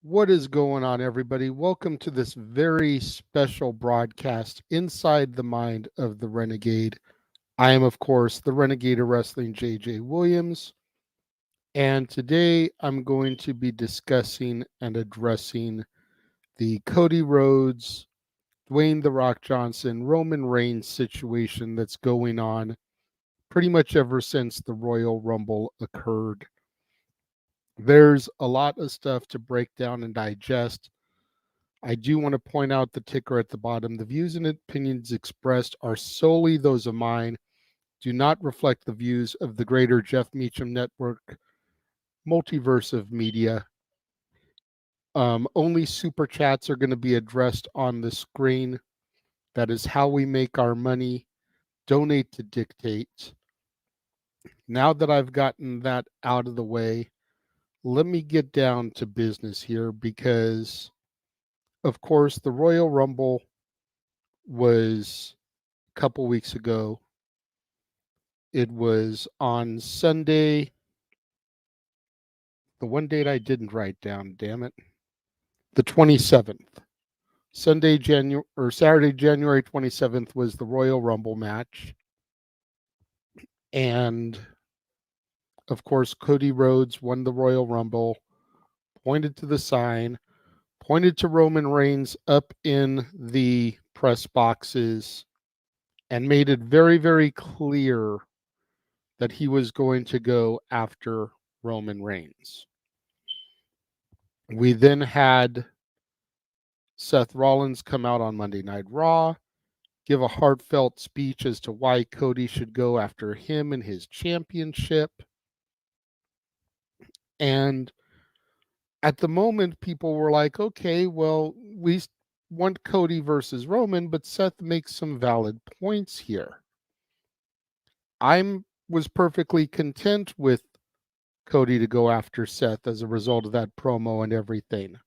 What is going on, everybody? Welcome to this very special broadcast inside the mind of the Renegade. I am, of course, the Renegade of Wrestling, JJ Williams, and today I'm going to be discussing and addressing the Cody Rhodes, Dwayne The Rock Johnson, Roman Reigns situation that's going on pretty much ever since the Royal Rumble occurred. There's a lot of stuff to break down and digest. I do want to point out the ticker at the bottom. The views and opinions expressed are solely those of mine, do not reflect the views of the greater Jeff Meacham Network multiverse of media. Only super chats are going to be addressed on the screen. That is how we make our money. Donate to dictate. Now that I've gotten that out of the way, let me get down to business here because, of course, the Royal Rumble was a couple weeks ago. It was on Sunday, the one date I didn't write down, damn it. The 27th. Saturday, January 27th was the Royal Rumble match. And of course, Cody Rhodes won the Royal Rumble, pointed to the sign, pointed to Roman Reigns up in the press boxes, and made it very, very clear that he was going to go after Roman Reigns. We then had Seth Rollins come out on Monday Night Raw, give a heartfelt speech as to why Cody should go after him and his championship. And at the moment, people were like, okay, well, we want Cody versus Roman, but Seth makes some valid points here. I was perfectly content with Cody to go after Seth as a result of that promo and everything.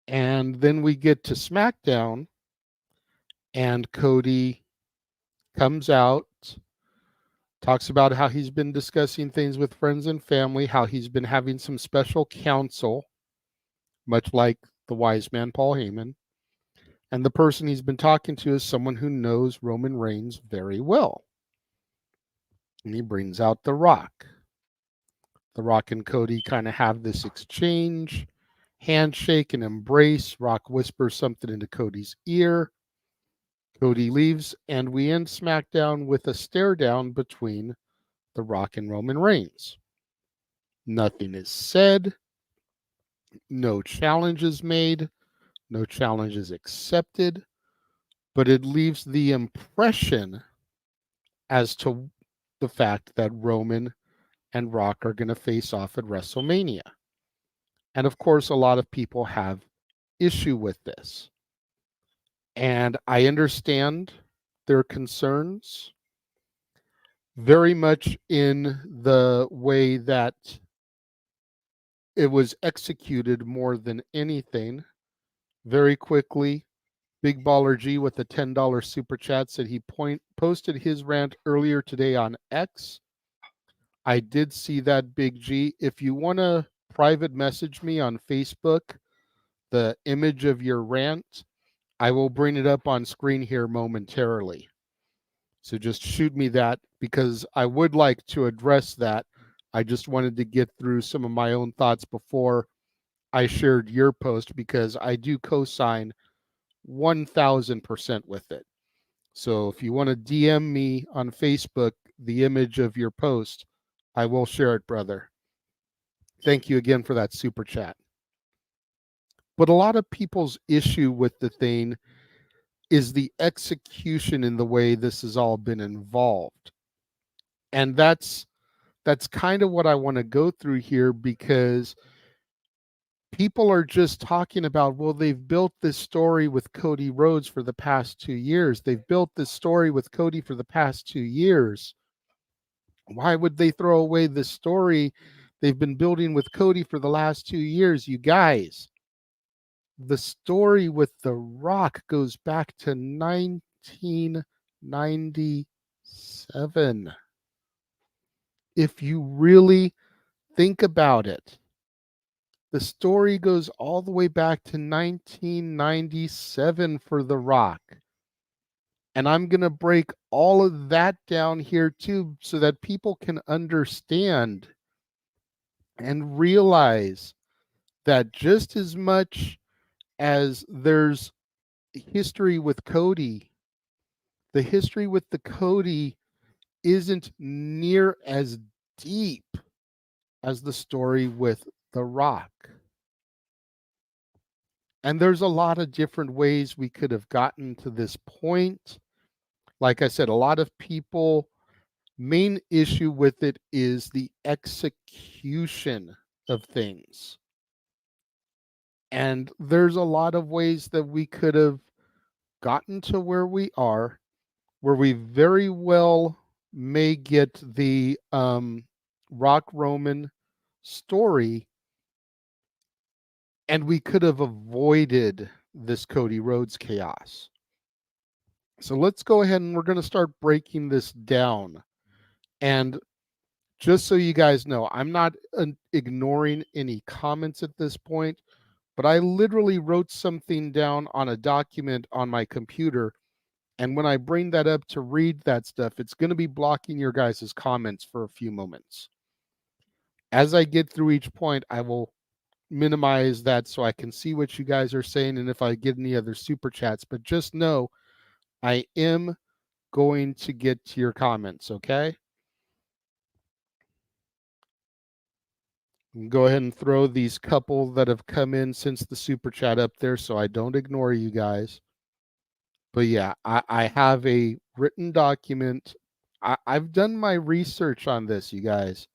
And then we get to SmackDown, and Cody comes out, talks about how he's been discussing things with friends and family, how he's been having some special counsel, much like the wise man Paul Heyman. And the person he's been talking to is someone who knows Roman Reigns very well. And he brings out The Rock. The Rock and Cody kind of have this exchange, handshake and embrace. Rock whispers something into Cody's ear. Cody leaves, and we end SmackDown with a stare down between The Rock and Roman Reigns. Nothing is said, no challenge is made, no challenge is accepted, but it leaves the impression as to the fact that Roman and Rock are going to face off at WrestleMania. And of course, a lot of people have issue with this. And I understand their concerns very much in the way that it was executed more than anything. Very quickly, Big Baller G with a $10 super chat said he posted his rant earlier today on X. I did see that, Big G. If you want to private message me on Facebook, the image of your rant, I will bring it up on screen here momentarily. So just shoot me that because I would like to address that. I just wanted to get through some of my own thoughts before I shared your post because I do co-sign 1000% with it. So if you want to DM me on Facebook the image of your post, I will share it, brother. Thank you again for that super chat. But a lot of people's issue with the thing is the execution in the way this has all been involved. And that's kind of what I want to go through here because people are just talking about, well, they've built this story with Cody Rhodes for the past 2 years. They've built this story with Cody for the past 2 years. Why would they throw away the story they've been building with Cody for the last 2 years? You guys, the story with The Rock goes back to 1997. If you really think about it, The story goes all the way back to 1997 for The Rock. And I'm going to break all of that down here too so that people can understand and realize that just as much as there's history with Cody, the history with the Cody isn't near as deep as the story with The Rock. And there's a lot of different ways we could have gotten to this point. Like I said, a lot of people, main issue with it is the execution of things. And there's a lot of ways that we could have gotten to where we are, where we very well may get the Rock Roman story, and we could have avoided this Cody Rhodes chaos. So let's go ahead and we're going to start breaking this down. And just so you guys know, I'm not ignoring any comments at this point, but I literally wrote something down on a document on my computer. And when I bring that up to read that stuff, it's going to be blocking your guys' comments for a few moments. As I get through each point, I will minimize that so I can see what you guys are saying and if I get any other super chats. But just know I am going to get to your comments, okay? Go ahead and throw these couple that have come in since the super chat up there so I don't ignore you guys. But yeah, I have a written document. I've done my research on this, you guys.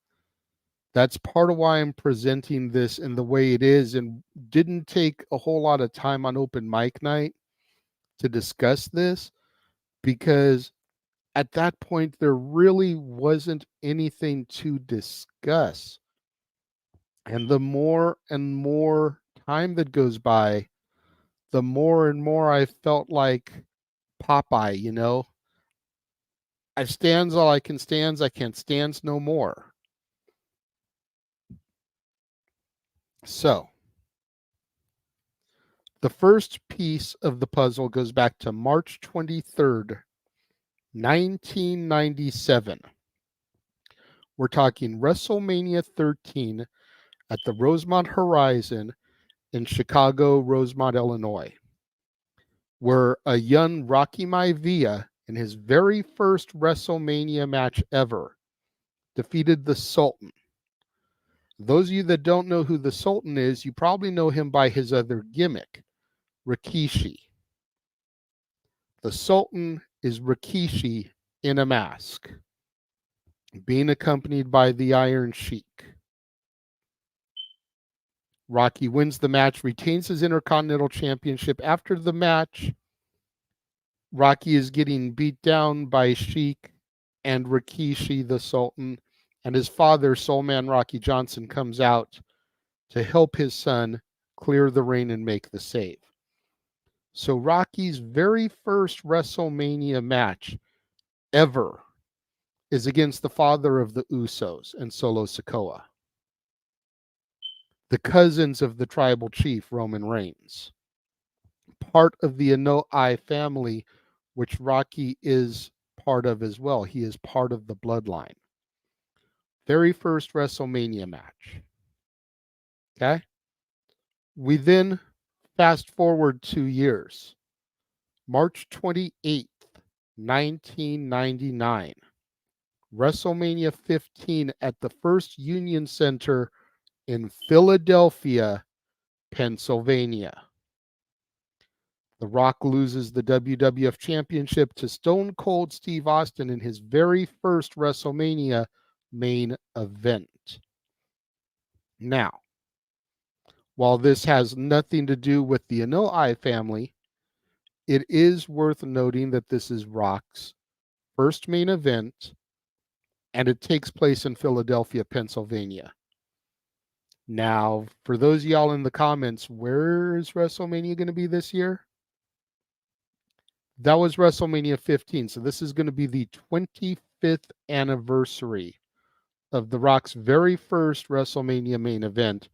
That's part of why I'm presenting this in the way it is and didn't take a whole lot of time on open mic night to discuss this, because at that point there really wasn't anything to discuss. And the more and more time that goes by, the more and more I felt like Popeye, you know. I stands all I can stands, I can't stands no more. So, the first piece of the puzzle goes back to March 23rd, 1997. We're talking WrestleMania 13 at the Rosemont Horizon in Chicago, Rosemont, Illinois, where a young Rocky Maivia, in his very first WrestleMania match ever, defeated the Sultan. Those of you that don't know who the Sultan is, you probably know him by his other gimmick, Rikishi. The Sultan is Rikishi in a mask, being accompanied by the Iron Sheik. Rocky wins the match, retains his Intercontinental Championship. After the match, Rocky is getting beat down by Sheik and Rikishi, the Sultan, and his father, Soulman Rocky Johnson, comes out to help his son clear the ring and make the save. So Rocky's very first WrestleMania match ever is against the father of the Usos and Solo Sikoa, the cousins of the tribal chief Roman Reigns, part of the Anoa'i family, which Rocky is part of as well. He is part of the bloodline. Very first WrestleMania match. Okay? We then fast forward 2 years. March 28th, 1999. WrestleMania 15 at the First Union Center in Philadelphia, Pennsylvania. The Rock loses the WWF Championship to Stone Cold Steve Austin in his very first WrestleMania main event. Now, while this has nothing to do with the Anoa'i family, it is worth noting that this is Rock's first main event, and it takes place in Philadelphia, Pennsylvania. Now, for those of y'all in the comments, where is WrestleMania going to be this year? That was WrestleMania 15. So this is going to be the 25th anniversary of The Rock's very first WrestleMania main event,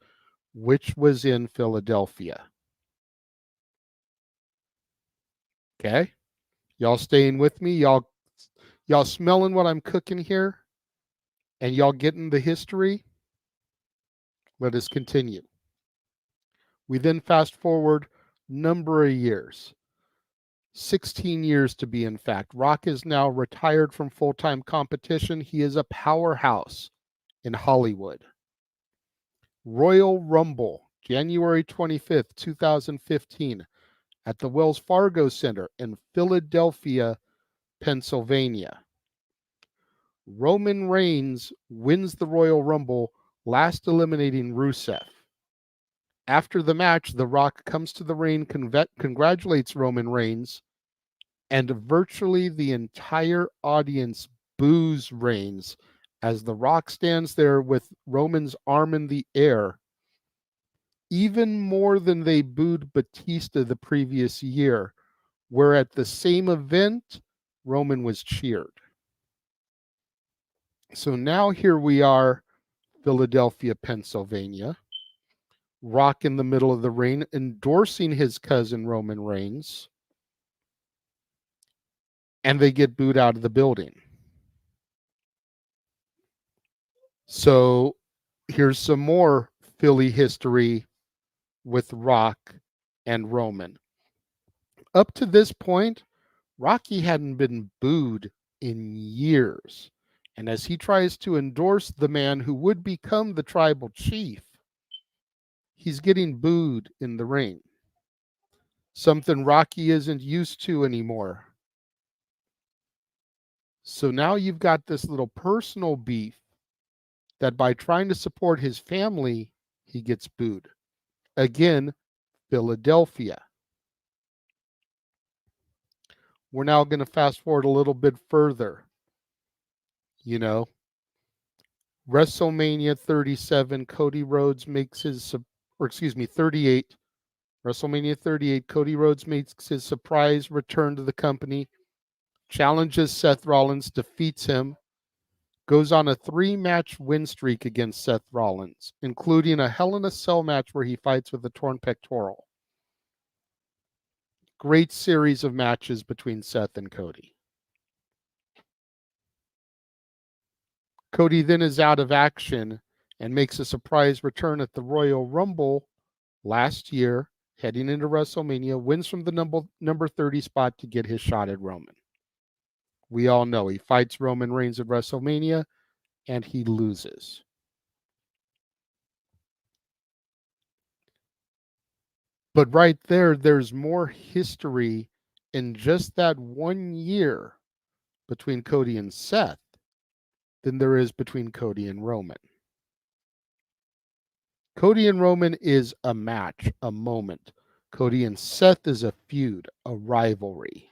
which was in Philadelphia. Okay? Y'all staying with me? Y'all smelling what I'm cooking here? And y'all getting the history? Let us continue. We then fast forward number of years. 16 years to be in fact. Rock is now retired from full-time competition. He is a powerhouse in Hollywood. Royal Rumble, January 25th, 2015, at the Wells Fargo Center in Philadelphia, Pennsylvania. Roman Reigns wins the Royal Rumble, last eliminating Rusev. After the match, The Rock comes to the ring, congratulates Roman Reigns, and virtually the entire audience boos Reigns as The Rock stands there with Roman's arm in the air, even more than they booed Batista the previous year, where at the same event, Roman was cheered. So now here we are, Philadelphia, Pennsylvania. Rock in the middle of the ring, endorsing his cousin Roman Reigns, and they get booed out of the building. So here's some more Philly history with Rock and Roman. Up to this point, Rocky hadn't been booed in years. And as he tries to endorse the man who would become the tribal chief, he's getting booed in the ring. Something Rocky isn't used to anymore. So now you've got this little personal beef that by trying to support his family, he gets booed. Again, Philadelphia. We're now going to fast forward a little bit further. You know, WrestleMania 37, Cody Rhodes makes his, or excuse me, 38, WrestleMania 38, Cody Rhodes makes his surprise return to the company, challenges Seth Rollins, defeats him, goes on a 3-match win streak against Seth Rollins, including a Hell in a Cell match where he fights with a torn pectoral. Great series of matches between Seth and Cody. Cody then is out of action and makes a surprise return at the Royal Rumble last year, heading into WrestleMania, wins from the number 30 spot to get his shot at Roman. We all know he fights Roman Reigns at WrestleMania and he loses. But right there, there's more history in just that 1 year between Cody and Seth than there is between Cody and Roman. Cody and Roman is a match, a moment. Cody and Seth is a feud, a rivalry.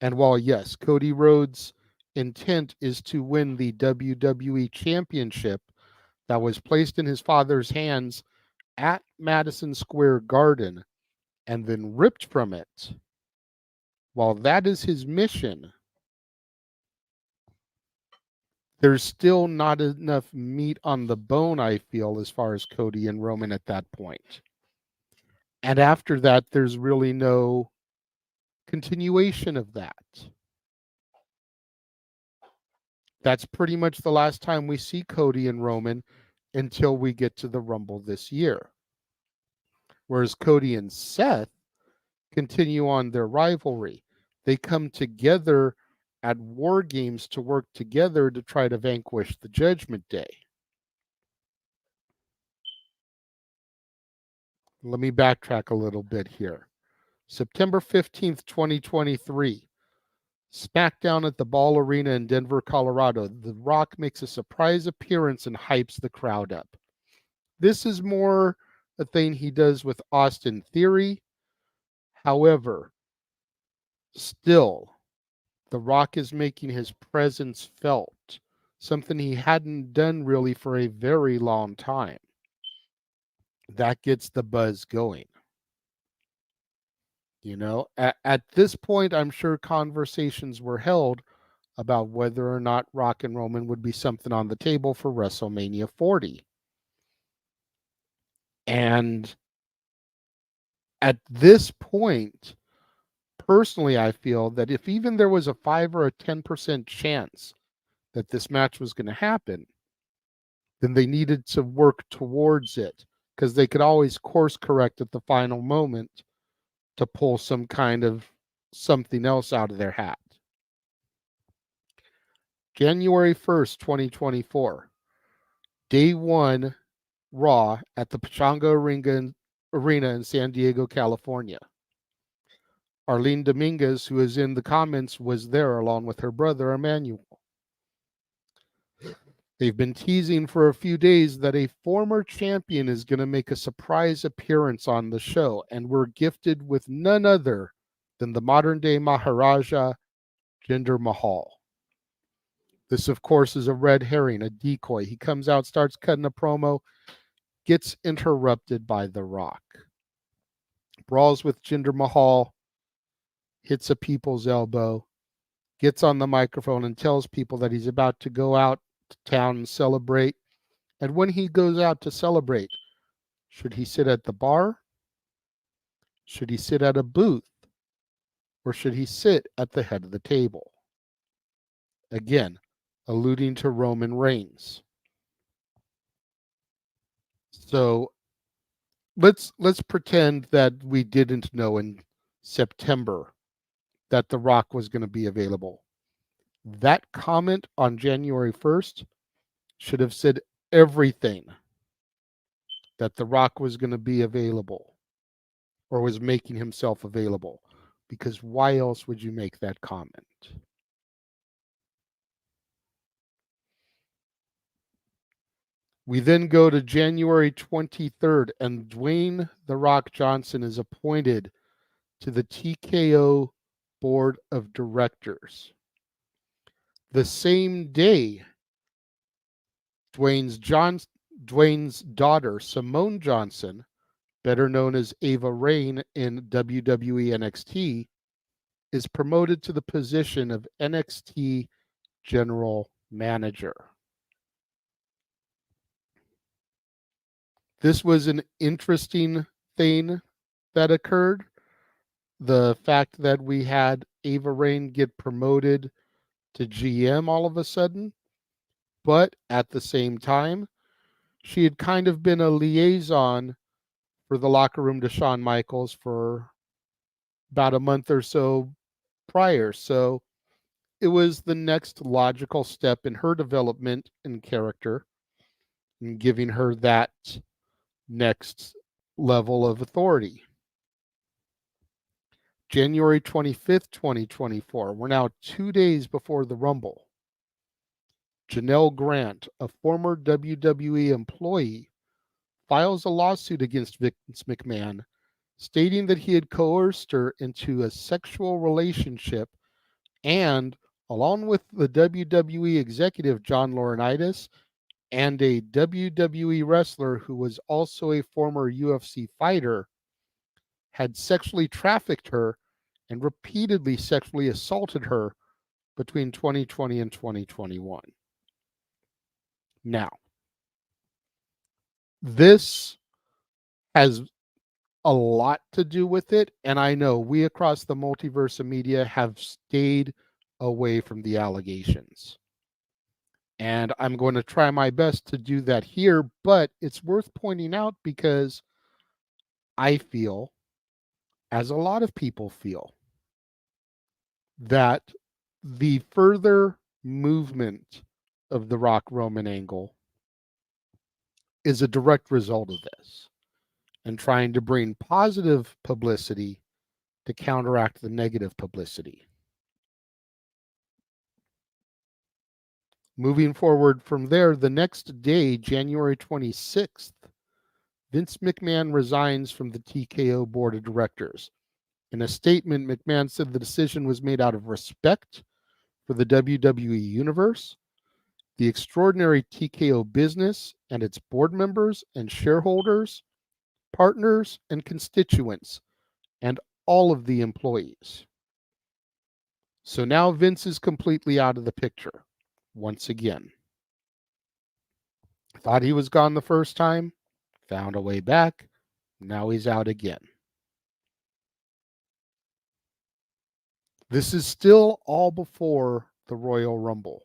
And while, yes, Cody Rhodes' intent is to win the WWE Championship that was placed in his father's hands at Madison Square Garden and then ripped from it, while that is his mission, there's still not enough meat on the bone, I feel, as far as Cody and Roman at that point. And after that, there's really no continuation of that. That's pretty much the last time we see Cody and Roman until we get to the Rumble this year. Whereas Cody and Seth continue on their rivalry. They come together at War Games to work together to try to vanquish the Judgment Day. Let me backtrack a little bit here. September 15th, 2023, SmackDown at the Ball Arena in Denver, Colorado. The Rock makes a surprise appearance and hypes the crowd up. This is more a thing he does with Austin Theory. However, still, The Rock is making his presence felt, something he hadn't done really for a very long time. That gets the buzz going. You know, at this point, I'm sure conversations were held about whether or not Rock and Roman would be something on the table for WrestleMania 40. And at this point, personally, I feel that if even there was a 5 or a 10% chance that this match was going to happen, then they needed to work towards it, because they could always course correct at the final moment to pull some kind of something else out of their hat. January 1st, 2024, day one Raw at the Pachanga Arena in San Diego, California. Arlene Dominguez, who is in the comments, was there along with her brother Emmanuel. They've been teasing for a few days that a former champion is going to make a surprise appearance on the show, and we're gifted with none other than the modern-day Maharaja, Jinder Mahal. This, of course, is a red herring, a decoy. He comes out, starts cutting a promo, gets interrupted by The Rock. Brawls with Jinder Mahal, hits a people's elbow, gets on the microphone and tells people that he's about to go out to town and celebrate. And when he goes out to celebrate, should he sit at the bar? Should he sit at a booth? Or should he sit at the head of the table? Again, alluding to Roman Reigns. So let's pretend that we didn't know in September that The Rock was going to be available. That comment on January 1st should have said everything that The Rock was going to be available or was making himself available. Because why else would you make that comment? We then go to January 23rd, and Dwayne "The Rock" Johnson is appointed to the TKO Board of Directors. The same day, Dwayne's daughter, Simone Johnson, better known as Ava Raine in WWE NXT, is promoted to the position of NXT General Manager. This was an interesting thing that occurred. The fact that we had Ava Raine get promoted to GM all of a sudden, but at the same time, she had kind of been a liaison for the locker room to Shawn Michaels for about a month or so prior. So it was the next logical step in her development and character and giving her that next level of authority. January 25th, 2024. We're now 2 days before the Rumble. Janelle Grant, a former WWE employee, files a lawsuit against Vince McMahon, stating that he had coerced her into a sexual relationship and, along with the WWE executive John Laurinaitis and a WWE wrestler who was also a former UFC fighter, had sexually trafficked her and repeatedly sexually assaulted her between 2020 and 2021. Now, this has a lot to do with it, and I know we across the multiverse of media have stayed away from the allegations. And I'm going to try my best to do that here, but it's worth pointing out because I feel, as a lot of people feel, that the further movement of the Rock Roman angle is a direct result of this and trying to bring positive publicity to counteract the negative publicity. Moving forward from there, the next day, January 26th, Vince McMahon resigns from the TKO board of directors. In a statement, McMahon said the decision was made out of respect for the WWE Universe, the extraordinary TKO business and its board members and shareholders, partners and constituents, and all of the employees. So now Vince is completely out of the picture once again. Thought he was gone the first time, found a way back. Now he's out again. This is still all before the Royal Rumble.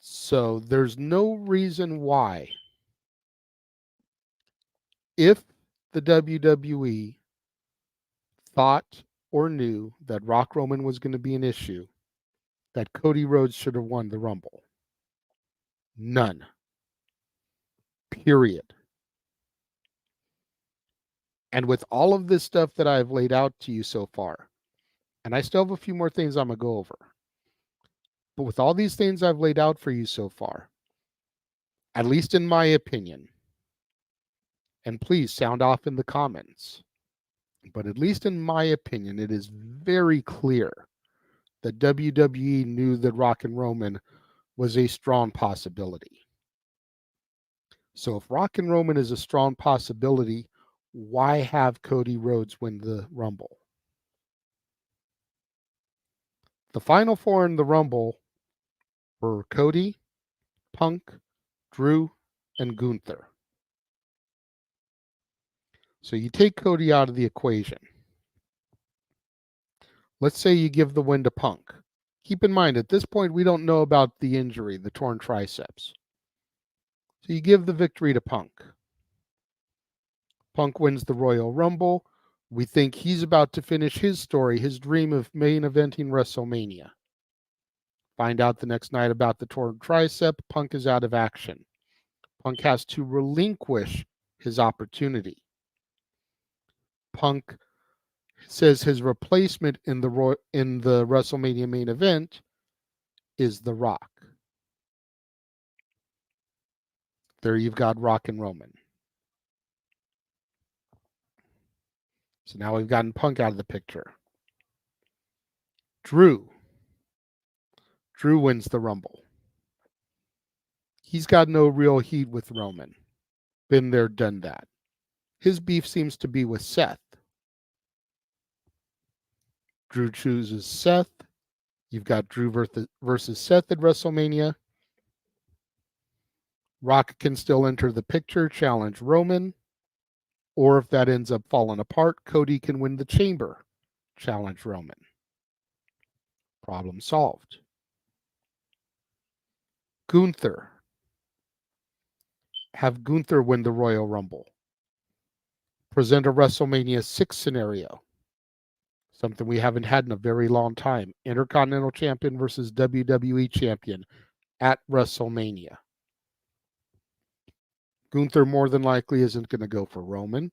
So there's no reason why, if the WWE thought or knew that Rock Roman was going to be an issue, that Cody Rhodes should have won the Rumble. None. Period. And with all of this stuff that I've laid out to you so far, and I still have a few more things I'm going to go over, but with all these things I've laid out for you so far, at least in my opinion, and please sound off in the comments, but at least in my opinion, it is very clear that WWE knew that Rock and Roman was a strong possibility. So if Rock and Roman is a strong possibility, why have Cody Rhodes win the Rumble? The final four in the Rumble were Cody, Punk, Drew, and Gunther. So you take Cody out of the equation. Let's say you give the win to Punk. Keep in mind, at this point, we don't know about the injury, the torn triceps. So you give the victory to Punk. Punk wins the Royal Rumble. We think he's about to finish his story, his dream of main eventing WrestleMania. Find out the next night about the torn tricep. Punk is out of action. Punk has to relinquish his opportunity. Punk says his replacement in the WrestleMania main event is The Rock. There you've got Rock and Roman. So now we've gotten Punk out of the picture. Drew wins the Rumble. He's got no real heat with Roman. Been there, done that. His beef seems to be with Seth. Drew chooses Seth. You've got Drew versus Seth at WrestleMania. Rock can still enter the picture, challenge Roman. Or if that ends up falling apart, Cody can win the chamber, challenge Roman. Problem solved. Gunther. Have Gunther win the Royal Rumble. Present a WrestleMania 6 scenario. Something we haven't had in a very long time. Intercontinental Champion versus WWE Champion at WrestleMania. Gunther more than likely isn't going to go for Roman.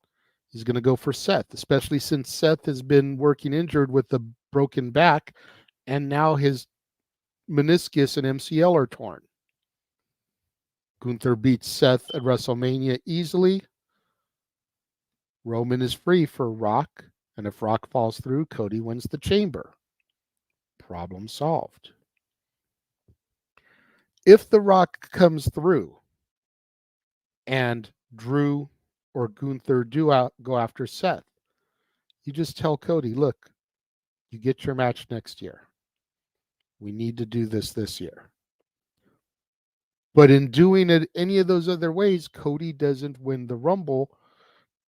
He's going to go for Seth, especially since Seth has been working injured with the broken back, and now his meniscus and MCL are torn. Gunther beats Seth at WrestleMania easily. Roman is free for Rock, and if Rock falls through, Cody wins the chamber. Problem solved. If The Rock comes through and Drew or Gunther do go after Seth, you just tell Cody, look, you get your match next year. We need to do this year. But in doing it any of those other ways, Cody doesn't win the Rumble,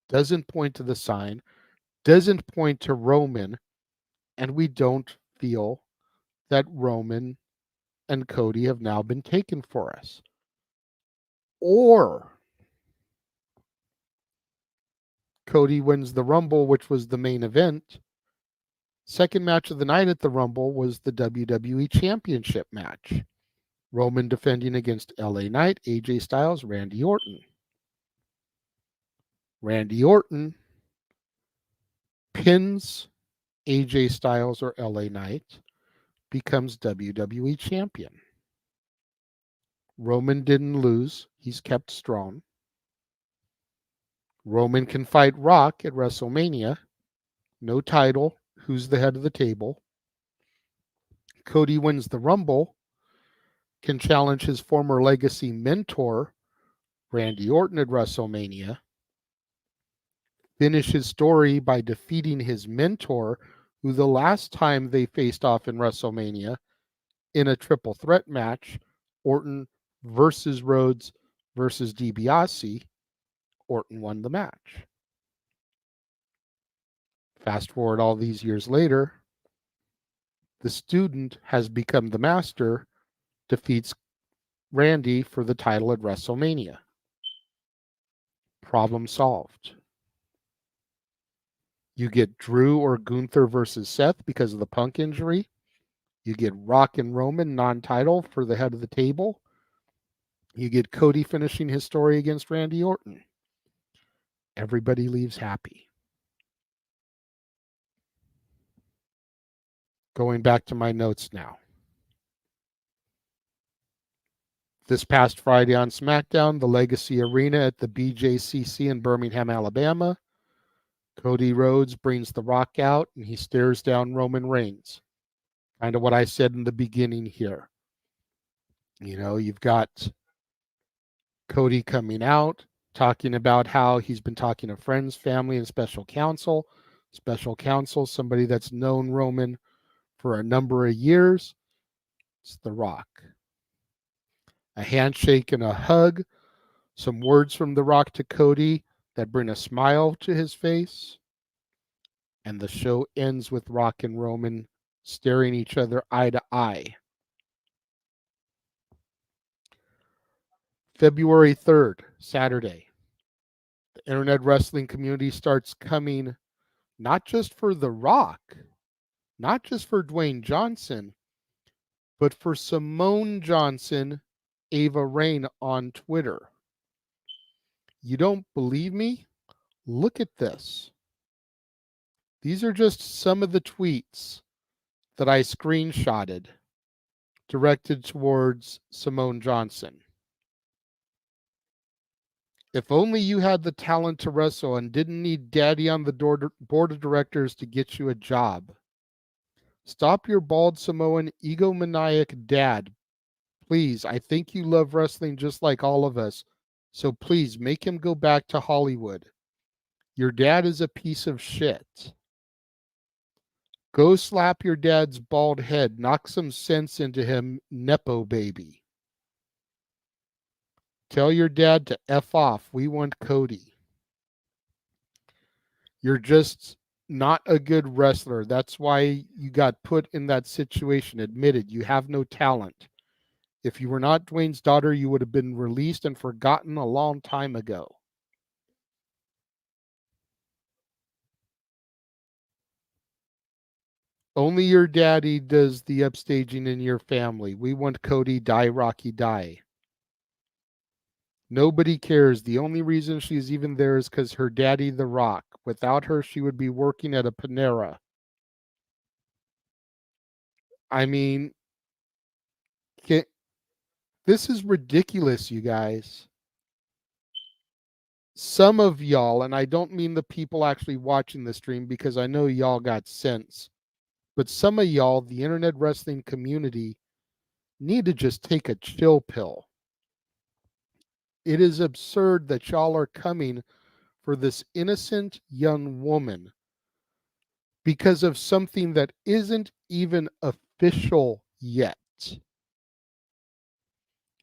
doesn't point to the sign, doesn't point to Roman, and we don't feel that Roman and Cody have now been taken for us. Or Cody wins the Rumble, which was the main event. Second match of the night at the Rumble was the WWE Championship match. Roman defending against LA Knight, AJ Styles, Randy Orton. Randy Orton pins AJ Styles or LA Knight, becomes WWE Champion. Roman didn't lose. He's kept strong. Roman can fight Rock at WrestleMania. No title. Who's the head of the table? Cody wins the Rumble. Can challenge his former legacy mentor, Randy Orton, at WrestleMania. Finish his story by defeating his mentor, who the last time they faced off in WrestleMania in a triple threat match, Orton versus Rhodes versus DiBiase, Orton won the match. Fast forward all these years later, the student has become the master, defeats Randy for the title at WrestleMania. Problem solved. You get Drew or Gunther versus Seth because of the Punk injury. You get Rock and Roman non-title for the head of the table. You get Cody finishing his story against Randy Orton. Everybody leaves happy. Going back to my notes now. This past Friday on SmackDown, the Legacy Arena at the BJCC in Birmingham, Alabama, Cody Rhodes brings the Rock out and he stares down Roman Reigns. Kind of what I said in the beginning here. You know, you've got Cody coming out, talking about how he's been talking to friends, family, and special counsel. Special counsel, somebody that's known Roman for a number of years. It's The Rock. A handshake and a hug. Some words from The Rock to Cody that bring a smile to his face. And the show ends with Rock and Roman staring each other eye to eye. February 3rd, Saturday. The internet wrestling community starts coming not just for The Rock, not just for Dwayne Johnson, but for Simone Johnson, Ava Raine on Twitter. You don't believe me? Look at this. These are just some of the tweets that I screenshotted directed towards Simone Johnson. If only you had the talent to wrestle and didn't need daddy on the board of directors to get you a job. Stop your bald Samoan egomaniac dad. Please, I think you love wrestling just like all of us. So please make him go back to Hollywood. Your dad is a piece of shit. Go slap your dad's bald head. Knock some sense into him, Nepo baby. Tell your dad to F off. We want Cody. You're just not a good wrestler. That's why you got put in that situation. Admitted, you have no talent. If you were not Dwayne's daughter, you would have been released and forgotten a long time ago. Only your daddy does the upstaging in your family. We want Cody, die, Rocky, die. Nobody cares. The only reason she's even there is because her daddy, The Rock. Without her, she would be working at a Panera. I mean, this is ridiculous, you guys. Some of y'all, and I don't mean the people actually watching the stream because I know y'all got sense, but some of y'all, the internet wrestling community, need to just take a chill pill. It is absurd that y'all are coming for this innocent young woman because of something that isn't even official yet.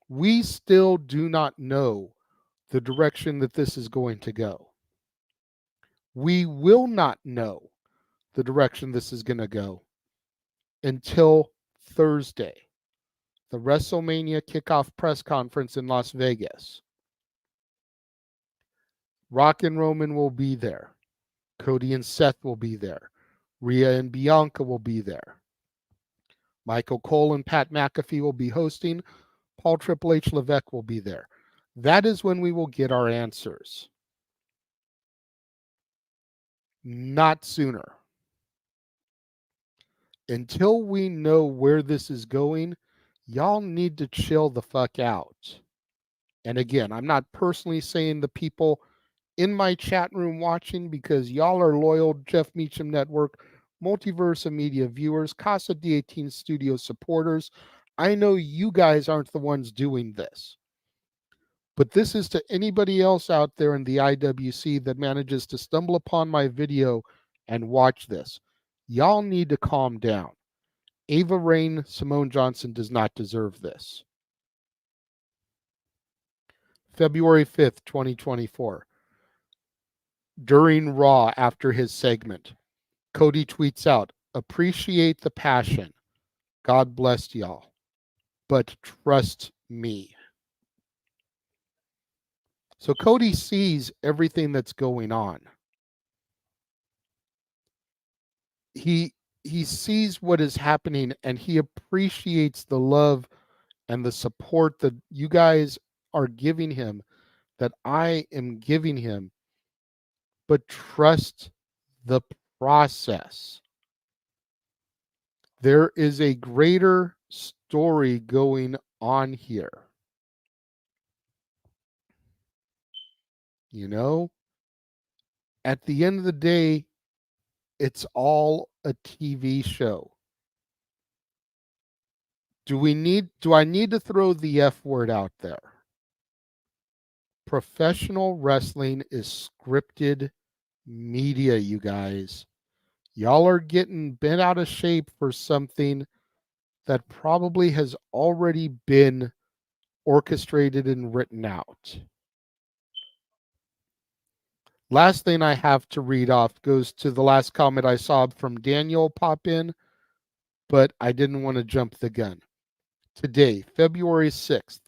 We still do not know the direction that this is going to go. We will not know the direction this is going to go until Thursday, the WrestleMania kickoff press conference in Las Vegas. Rock and Roman will be there. Cody and Seth will be there. Rhea and Bianca will be there. Michael Cole and Pat McAfee will be hosting. Paul Triple H Levesque will be there. That is when we will get our answers. Not sooner. Until we know where this is going, y'all need to chill the fuck out. And again, I'm not personally saying the people in my chat room watching because y'all are loyal Jeff Meacham Network, Multiversa Media viewers, Casa D18 Studio supporters. I know you guys aren't the ones doing this. But this is to anybody else out there in the IWC that manages to stumble upon my video and watch this. Y'all need to calm down. Ava Raine, Simone Johnson does not deserve this. February 5th, 2024. During Raw after his segment, Cody tweets out, "Appreciate the passion. God bless y'all. But trust me." So Cody sees everything that's going on. He sees what is happening and he appreciates the love and the support that you guys are giving him, that I am giving him, but trust the process. There is a greater story going on here. You know, at the end of the day, it's all a TV show. Do I need to throw the F word out there? Professional wrestling is scripted media, you guys. Y'all are getting bent out of shape for something that probably has already been orchestrated and written out. Last thing I have to read off goes to the last comment I saw from Daniel pop in, but I didn't want to jump the gun. Today, February 6th,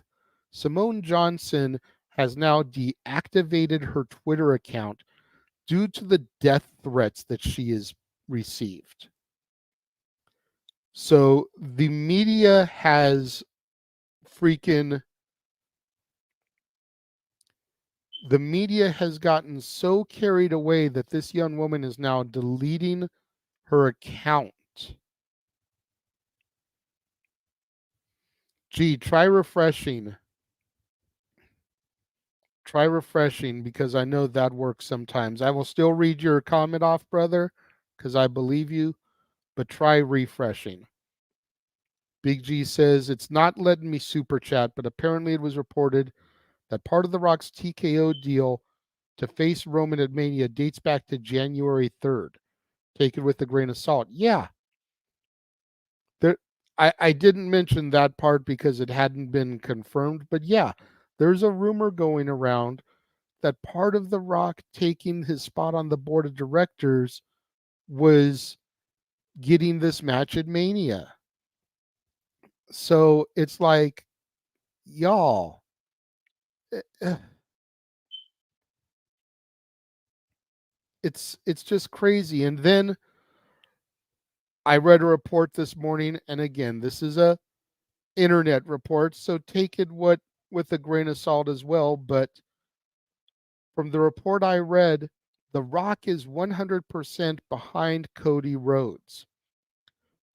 Simone Johnson has now deactivated her Twitter account due to the death threats that she has received. So the media has freaking the media has gotten so carried away that this young woman is now deleting her account. Gee, try refreshing. Try refreshing because I know that works sometimes. I will still read your comment off, brother, because I believe you, but try refreshing. Big G says it's not letting me super chat, but apparently it was reported that part of The Rock's TKO deal to face Roman at Mania dates back to January 3rd. Take it with a grain of salt. Yeah. There, I didn't mention that part because it hadn't been confirmed, but yeah, there's a rumor going around that part of The Rock taking his spot on the board of directors was getting this match at Mania. So it's like, y'all, eh, eh, it's just crazy. And then I read a report this morning, and again, this is a internet report, so take it with a grain of salt as well. But from the report I read, The Rock is 100% behind Cody Rhodes.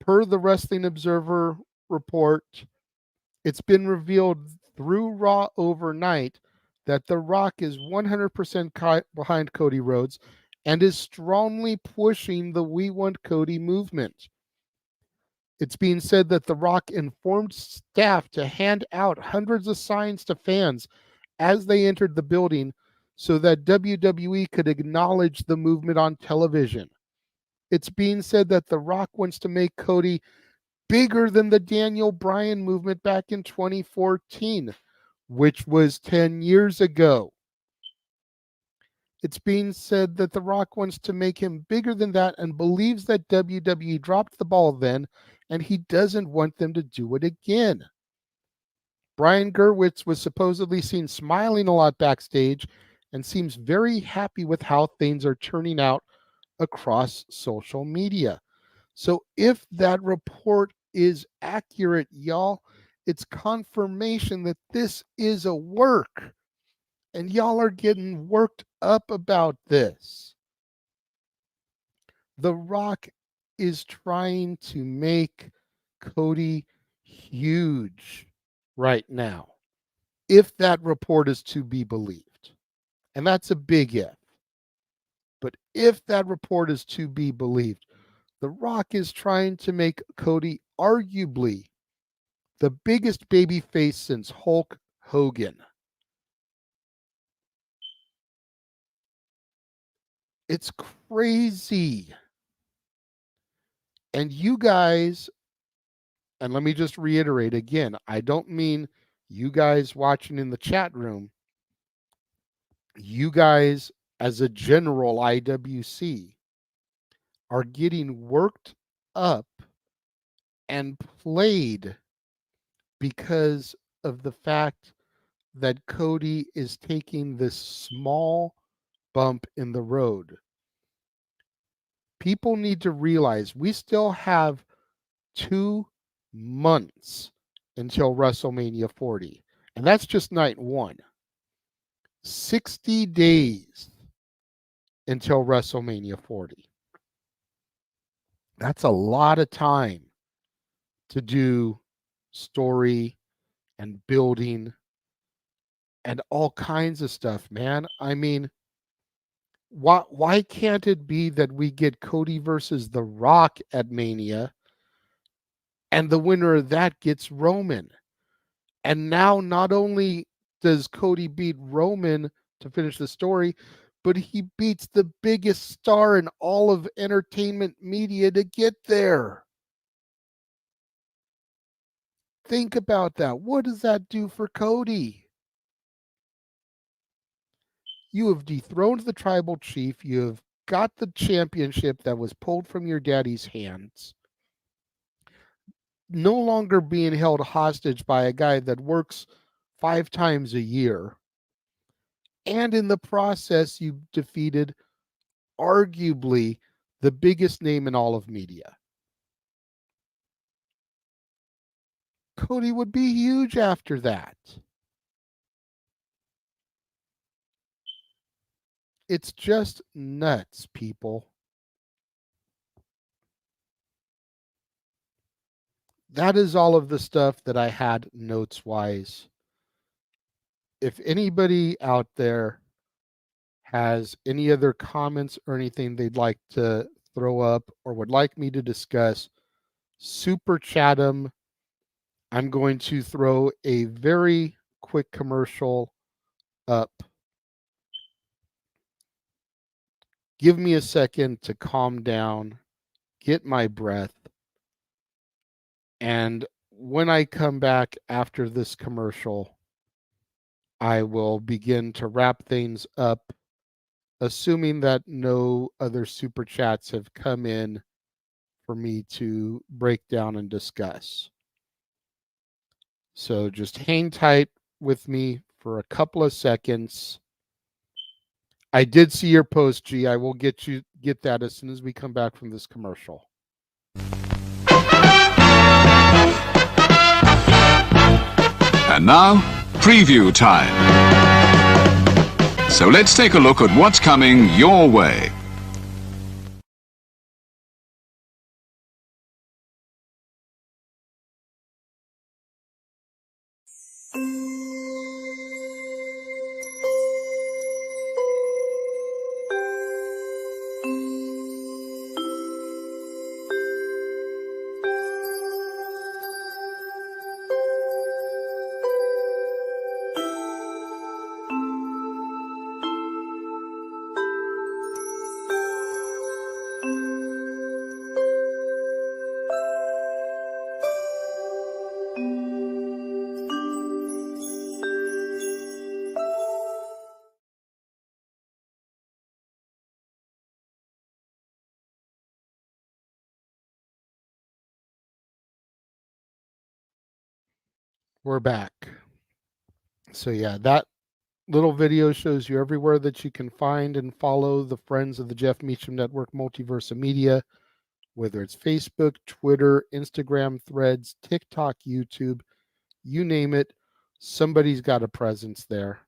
Per the Wrestling Observer report, it's been revealed through Raw overnight that The Rock is 100% behind Cody Rhodes and is strongly pushing the We Want Cody movement. It's being said that The Rock informed staff to hand out hundreds of signs to fans as they entered the building so that WWE could acknowledge the movement on television. It's being said that The Rock wants to make Cody bigger than the Daniel Bryan movement back in 2014, which was 10 years ago. It's being said that The Rock wants to make him bigger than that and believes that WWE dropped the ball then and he doesn't want them to do it again. Brian Gerwitz was supposedly seen smiling a lot backstage and seems very happy with how things are turning out across social media. So if that report is accurate, y'all, it's confirmation that this is a work. And y'all are getting worked up about this. The Rock is trying to make Cody huge right now, if that report is to be believed. And that's a big if. But if that report is to be believed, The Rock is trying to make Cody arguably the biggest babyface since Hulk Hogan. It's crazy. And you guys, and let me just reiterate again, I don't mean you guys watching in the chat room. You guys, as a general IWC, are getting worked up and played because of the fact that Cody is taking this small bump in the road. People need to realize we still have 2 months until WrestleMania 40. And that's just night 1. 60 days until WrestleMania 40. That's a lot of time to do story and building and all kinds of stuff, man. I mean, why can't it be that we get Cody versus The Rock at Mania and the winner of that gets Roman? And now not only does Cody beat Roman to finish the story, but he beats the biggest star in all of entertainment media to get there. Think about that. What does that do for Cody? You have dethroned the tribal chief. You have got the championship that was pulled from your daddy's hands. No longer being held hostage by a guy that works 5 times a year. And in the process, you defeated arguably the biggest name in all of media. Cody would be huge after that. It's just nuts, people. That is all of the stuff that I had notes wise. If anybody out there has any other comments or anything they'd like to throw up or would like me to discuss, super chat them. I'm going to throw a very quick commercial up. Give me a second to calm down, get my breath, and when I come back after this commercial, I will begin to wrap things up, assuming that no other super chats have come in for me to break down and discuss. So just hang tight with me for a couple of seconds. I did see your post, G. I will get that as soon as we come back from this commercial. And now, preview time. So let's take a look at what's coming your way. We're back. So yeah, that little video shows you everywhere that you can find and follow the friends of the Jeff Meacham Network Multiverse of Media, whether it's Facebook, Twitter, Instagram, Threads, TikTok, YouTube, you name it, somebody's got a presence there.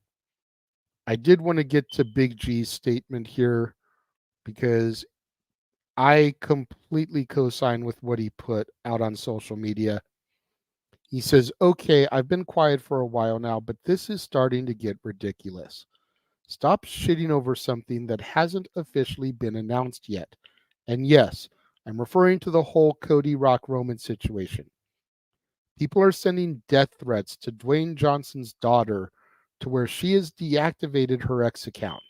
I did want to get to Big G's statement here because I completely co-sign with what he put out on social media. He says, okay, I've been quiet for a while now, but this is starting to get ridiculous. Stop shitting over something that hasn't officially been announced yet. And yes, I'm referring to the whole Cody Rock Roman situation. People are sending death threats to Dwayne Johnson's daughter to where she has deactivated her X account.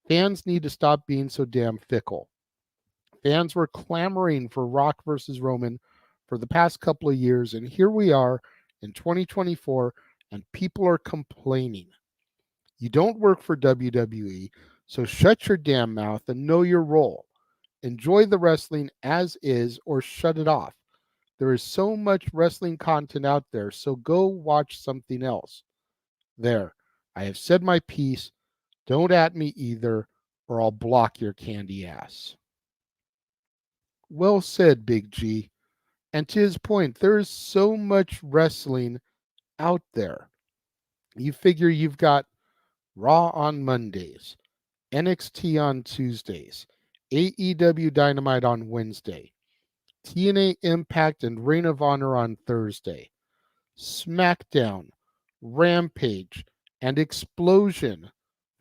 Fans need to stop being so damn fickle. Fans were clamoring for Rock versus Roman for the past couple of years, and here we are in 2024, and people are complaining. You don't work for WWE, so shut your damn mouth and know your role. Enjoy the wrestling as is or shut it off. There is so much wrestling content out there, so go watch something else. There, I have said my piece. Don't at me either, or I'll block your candy ass. Well said, Big G. And to his point, there is so much wrestling out there. You figure you've got Raw on Mondays, NXT on Tuesdays, AEW Dynamite on Wednesday, TNA Impact and Reign of Honor on Thursday, SmackDown, Rampage, and Explosion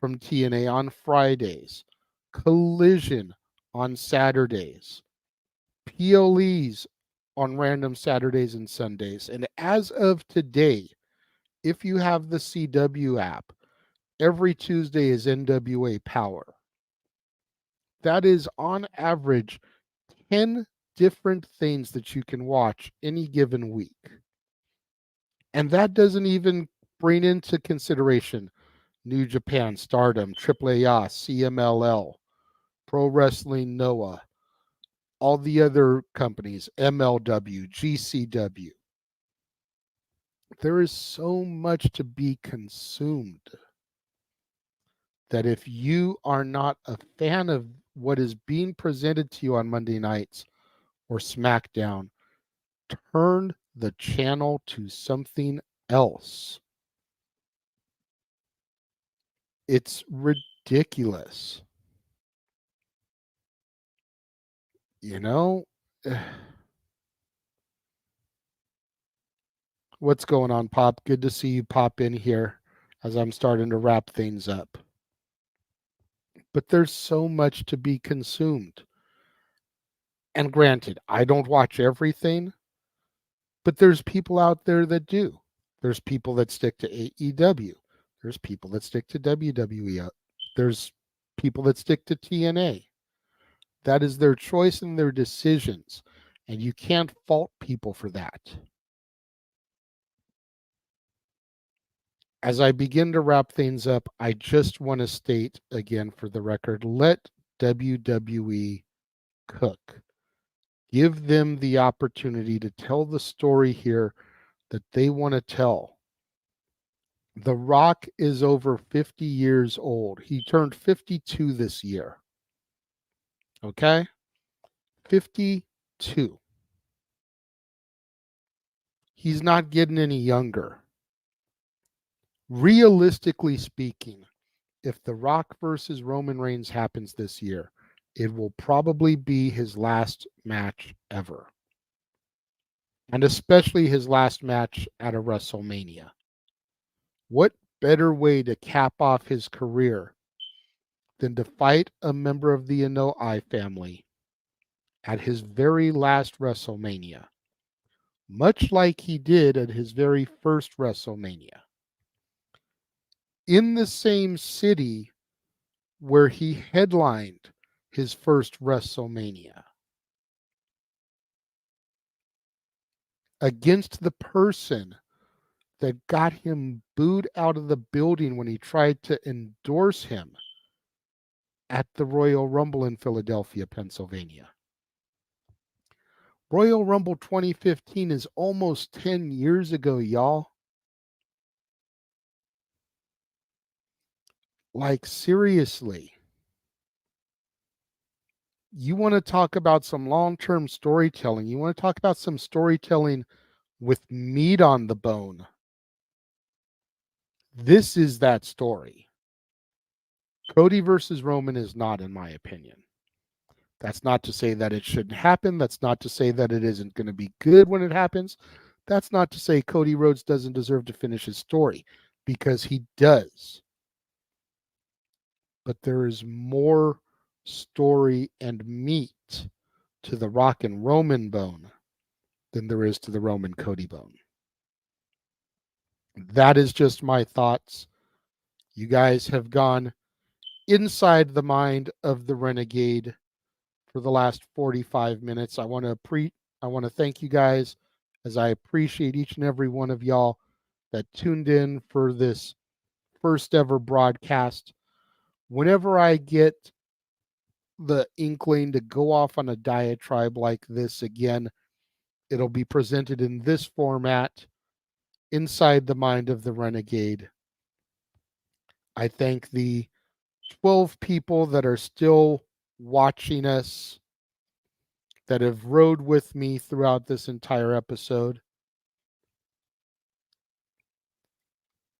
from TNA on Fridays, Collision on Saturdays, PLEs on random Saturdays and Sundays. And as of today, if you have the CW app, every Tuesday is NWA Power. That is on average 10 different things that you can watch any given week. And that doesn't even bring into consideration New Japan, Stardom, AAA, CMLL, Pro Wrestling Noah, all the other companies, MLW, GCW. There is so much to be consumed that if you are not a fan of what is being presented to you on Monday nights or SmackDown, turn the channel to something else. It's ridiculous. You know, what's going on, Pop? Good to see you pop in here as I'm starting to wrap things up. But there's so much to be consumed. And granted, I don't watch everything, but there's people out there that do. There's people that stick to AEW. There's people that stick to WWE. There's people that stick to TNA. That is their choice and their decisions. And you can't fault people for that. As I begin to wrap things up, I just want to state again for the record, let WWE cook. Give them the opportunity to tell the story here that they want to tell. The Rock is over 50 years old. He turned 52 this year. Okay? 52. He's not getting any younger. Realistically speaking, if The Rock versus Roman Reigns happens this year, it will probably be his last match ever. And especially his last match at a WrestleMania. What better way to cap off his career than to fight a member of the Anoa'i family at his very last WrestleMania, much like he did at his very first WrestleMania, in the same city where he headlined his first WrestleMania, against the person that got him booed out of the building when he tried to endorse him at the Royal Rumble in Philadelphia, Pennsylvania. Royal Rumble 2015 is almost 10 years ago, y'all. Like, seriously. You want to talk about some long-term storytelling. You want to talk about some storytelling with meat on the bone. This is that story. Cody versus Roman is not, in my opinion. That's not to say that it shouldn't happen. That's not to say that it isn't going to be good when it happens. That's not to say Cody Rhodes doesn't deserve to finish his story, because he does. But there is more story and meat to the Rock and Roman bone than there is to the Roman Cody bone. That is just my thoughts. You guys have gone inside the mind of the Renegade for the last 45 minutes. I want to thank you guys, as I appreciate each and every one of y'all that tuned in for this first ever broadcast. Whenever I get the inkling to go off on a diatribe like this again, it'll be presented in this format inside the mind of the Renegade. I thank the 12 people that are still watching us, that have rode with me throughout this entire episode.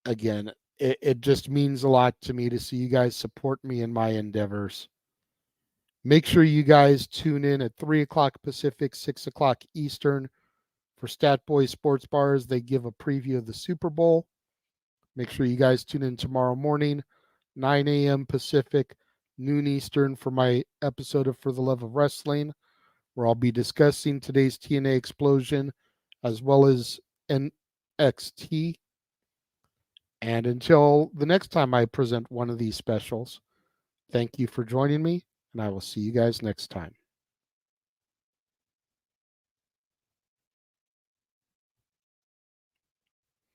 Again, it just means a lot to me to see you guys support me in my endeavors. Make sure you guys tune in at 3 o'clock Pacific, 6 o'clock Eastern for Stat Boy Sports Bars. They give a preview of the Super Bowl. Make sure you guys tune in tomorrow morning, 9 a.m. Pacific, noon Eastern, for my episode of For the Love of Wrestling, where I'll be discussing today's TNA Explosion as well as NXT. And until the next time I present one of these specials, thank you for joining me, and I will see you guys next time.